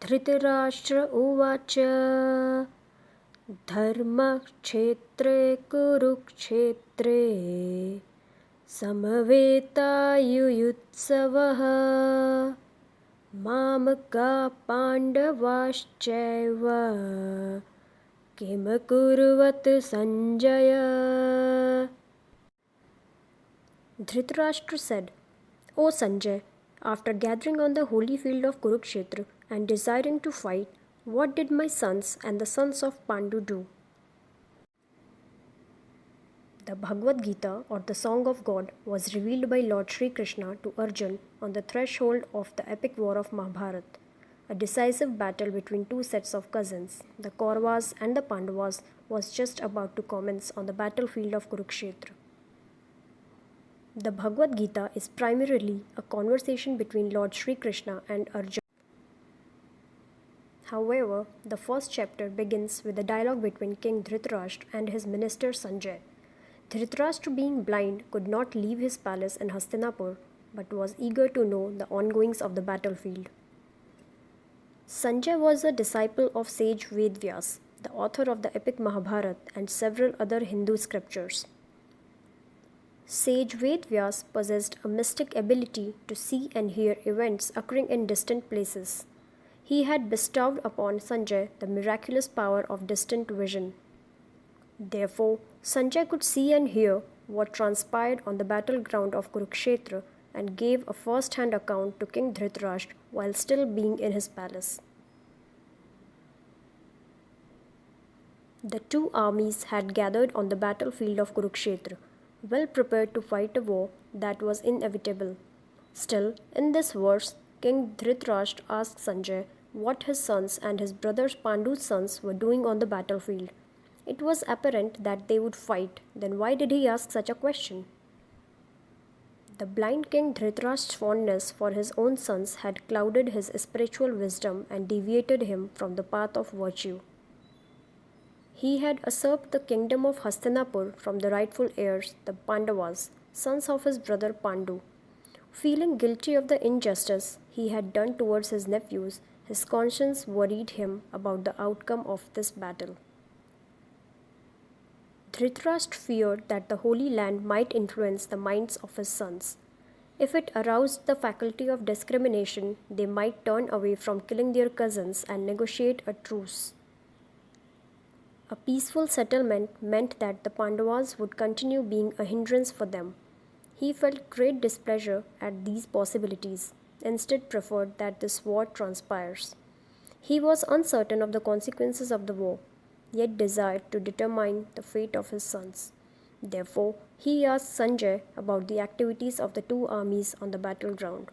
धृतराष्ट्र उवाच धर्मक्षेत्रे कुरुक्षेत्रे समवेतायुयुत्सवः मामका पाण्डवाश्चैव किम कुर्वत Sanjay? Dhritarashtra said, O Sanjay, after gathering on the holy field of Kurukshetra and desiring to fight, what did my sons and the sons of Pandu do? The Bhagavad Gita, or the Song of God, was revealed by Lord Sri Krishna to Arjun on the threshold of the epic war of Mahabharata, a decisive battle between two sets of cousins, the Kauravas and the Pandavas, was just about to commence on the battlefield of Kurukshetra. The Bhagavad Gita is primarily a conversation between Lord Sri Krishna and Arjuna. However, the first chapter begins with a dialogue between King Dhritarashtra and his minister Sanjay. Dhritarashtra, being blind, could not leave his palace in Hastinapur, but was eager to know the ongoings of the battlefield. Sanjay was a disciple of sage Vedvyas, the author of the epic Mahabharata and several other Hindu scriptures. Sage Vedvyas possessed a mystic ability to see and hear events occurring in distant places. He had bestowed upon Sanjay the miraculous power of distant vision. Therefore, Sanjay could see and hear what transpired on the battleground of Kurukshetra and gave a first-hand account to King Dhritarashtra while still being in his palace. The two armies had gathered on the battlefield of Kurukshetra, well prepared to fight a war that was inevitable. Still, in this verse, King Dhritarashtra asked Sanjay what his sons and his brother Pandu's sons were doing on the battlefield. It was apparent that they would fight. Then why did he ask such a question? The blind King Dhritarashtra's fondness for his own sons had clouded his spiritual wisdom and deviated him from the path of virtue. He had usurped the kingdom of Hastinapur from the rightful heirs, the Pandavas, sons of his brother Pandu. Feeling guilty of the injustice he had done towards his nephews, his conscience worried him about the outcome of this battle. Dhritarashtra feared that the Holy Land might influence the minds of his sons. If it aroused the faculty of discrimination, they might turn away from killing their cousins and negotiate a truce. A peaceful settlement meant that the Pandavas would continue being a hindrance for them. He felt great displeasure at these possibilities, instead preferred that this war transpires. He was uncertain of the consequences of the war, yet desired to determine the fate of his sons. Therefore, he asked Sanjay about the activities of the two armies on the battleground.